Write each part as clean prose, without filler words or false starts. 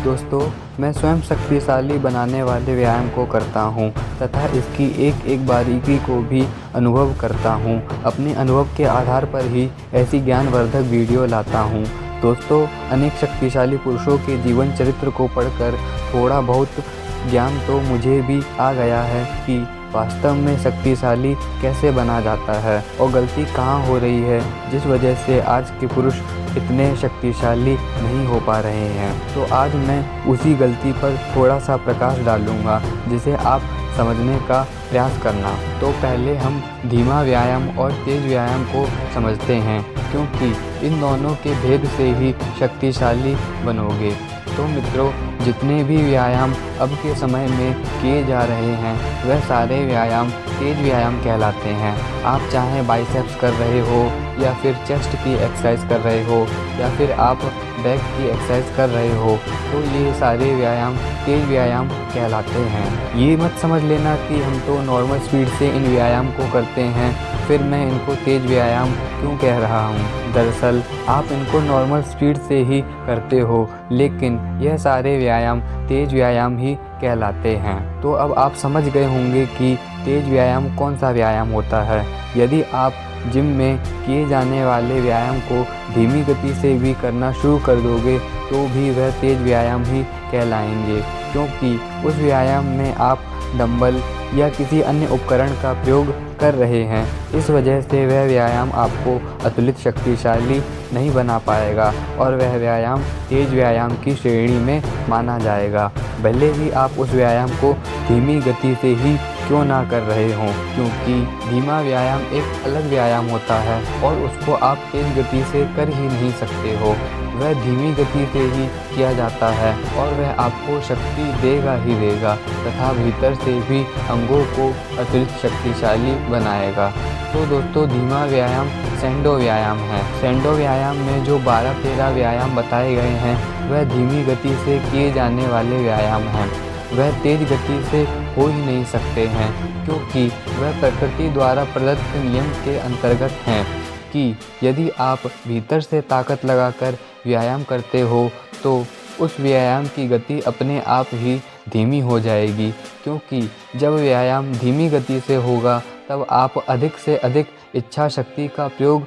दोस्तों, मैं स्वयं शक्तिशाली बनाने वाले व्यायाम को करता हूँ तथा इसकी एक एक बारीकी को भी अनुभव करता हूँ। अपने अनुभव के आधार पर ही ऐसी ज्ञानवर्धक वीडियो लाता हूँ। दोस्तों, अनेक शक्तिशाली पुरुषों के जीवन चरित्र को पढ़कर थोड़ा बहुत ज्ञान तो मुझे भी आ गया है कि वास्तव में शक्तिशाली कैसे बना जाता है और गलती कहाँ हो रही है जिस वजह से आज के पुरुष इतने शक्तिशाली नहीं हो पा रहे हैं। तो आज मैं उसी गलती पर थोड़ा सा प्रकाश डालूंगा जिसे आप समझने का प्रयास करना। तो पहले हम धीमा व्यायाम और तेज व्यायाम को समझते हैं, क्योंकि इन दोनों के भेद से ही शक्तिशाली बनोगे। तो मित्रों, जितने भी व्यायाम अब के समय में किए जा रहे हैं वह सारे व्यायाम तेज व्यायाम कहलाते हैं। आप चाहे बाइसेप्स कर रहे हो या फिर चेस्ट की एक्सरसाइज कर रहे हो या फिर आप बैक की एक्सरसाइज कर रहे हो, तो ये सारे व्यायाम तेज व्यायाम कहलाते हैं। ये मत समझ लेना कि हम तो नॉर्मल स्पीड से इन व्यायाम को करते हैं फिर मैं इनको तेज व्यायाम क्यों कह रहा हूँ। दरअसल आप इनको नॉर्मल स्पीड से ही करते हो, लेकिन यह सारे व्यायाम तेज व्यायाम ही कहलाते हैं। तो अब आप समझ गए होंगे कि तेज व्यायाम कौन सा व्यायाम होता है। यदि आप जिम में किए जाने वाले व्यायाम को धीमी गति से भी करना शुरू कर दोगे तो भी वह तेज व्यायाम ही कहलाएंगे, क्योंकि उस व्यायाम में आप डंबल या किसी अन्य उपकरण का प्रयोग कर रहे हैं। इस वजह से वह व्यायाम आपको अतुलित शक्तिशाली नहीं बना पाएगा और वह व्यायाम तेज व्यायाम की श्रेणी में माना जाएगा, भले ही आप उस व्यायाम को धीमी गति से ही क्यों ना कर रहे हों, क्योंकि धीमा व्यायाम एक अलग व्यायाम होता है और उसको आप तेज गति से कर ही नहीं सकते हो। वह धीमी गति से ही किया जाता है और वह आपको शक्ति देगा ही देगा तथा भीतर से भी अंगों को अतिरिक्त शक्तिशाली बनाएगा। तो दोस्तों, धीमा व्यायाम सेंडो व्यायाम है। सेंडो व्यायाम में जो 12-13 व्यायाम बताए गए हैं वह धीमी गति से किए जाने वाले व्यायाम हैं। वह तेज गति से हो ही नहीं सकते हैं, क्योंकि वह प्रकृति द्वारा प्रदत्त नियम के अंतर्गत हैं कि यदि आप भीतर से ताकत लगाकर व्यायाम करते हो तो उस व्यायाम की गति अपने आप ही धीमी हो जाएगी, क्योंकि जब व्यायाम धीमी गति से होगा तब आप अधिक से अधिक इच्छा शक्ति का प्रयोग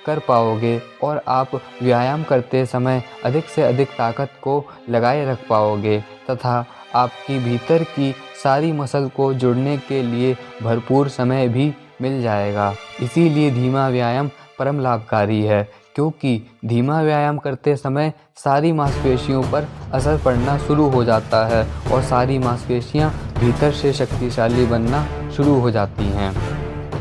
कर पाओगे और आप व्यायाम करते समय अधिक से अधिक ताकत को लगाए रख पाओगे तथा आपकी भीतर की सारी मसल को जुड़ने के लिए भरपूर समय भी मिल जाएगा। इसीलिए धीमा व्यायाम परम लाभकारी है, क्योंकि धीमा व्यायाम करते समय सारी मांसपेशियों पर असर पड़ना शुरू हो जाता है और सारी मांसपेशियां भीतर से शक्तिशाली बनना शुरू हो जाती हैं।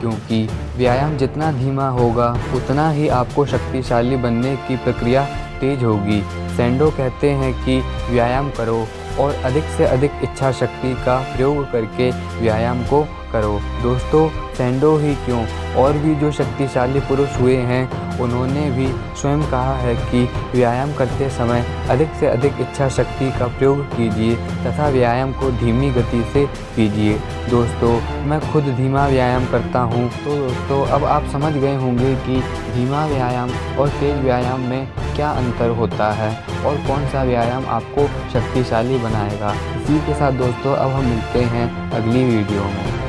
क्योंकि व्यायाम जितना धीमा होगा उतना ही आपको शक्तिशाली बनने की प्रक्रिया तेज होगी। सेंडो कहते हैं कि व्यायाम करो और अधिक से अधिक इच्छा शक्ति का प्रयोग करके व्यायाम को करो। दोस्तों, सेंडो ही क्यों, और भी जो शक्तिशाली पुरुष हुए हैं उन्होंने भी स्वयं कहा है कि व्यायाम करते समय अधिक से अधिक इच्छा शक्ति का प्रयोग कीजिए तथा व्यायाम को धीमी गति से कीजिए। दोस्तों, मैं खुद धीमा व्यायाम करता हूं, तो दोस्तों अब आप समझ गए होंगे कि धीमा व्यायाम और तेज व्यायाम में क्या अंतर होता है और कौन सा व्यायाम आपको शक्तिशाली बनाएगा। इसी के साथ दोस्तों अब हम मिलते हैं अगली वीडियो में।